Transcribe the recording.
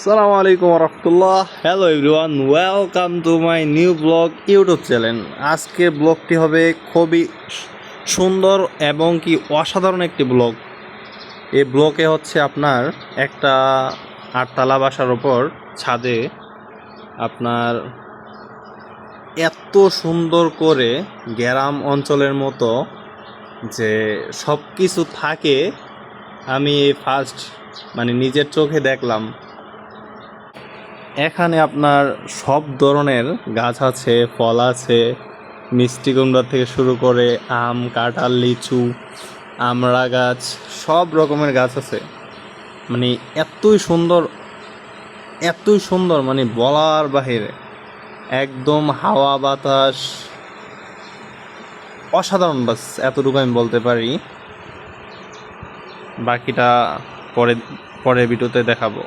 আসসালামু আলাইকুম রহমতুল্লাহ। Hello everyone, welcome to my new blog YouTube channel. আজকে ব্লগটি হবে খুবই সুন্দর এবং কি অসাধারণ একটি ব্লগ। এই ব্লগে হচ্ছে আপনার একটা আটতলা বাসার ওপর ছাদে আপনার এত সুন্দর করে গ্রাম অঞ্চলের মতো যে সব কিছু থাকে, আমি ফার্স্ট নিজের চোখে দেখলাম। এখানে আপনার সব ধরনের গাছ আছে, ফল আছে, মিষ্টি কুমড়া থেকে শুরু করে আম, কাঁঠাল, লিচু, আমড়া গাছ, সব রকমের গাছ আছে। এতই সুন্দর, এতই সুন্দর, বলার বাহিরে। একদম হাওয়া বাতাস অসাধারণ, বাস এতটুকু আমি বলতে পারি। বাকিটা পরের ভিডিওতে দেখাবো।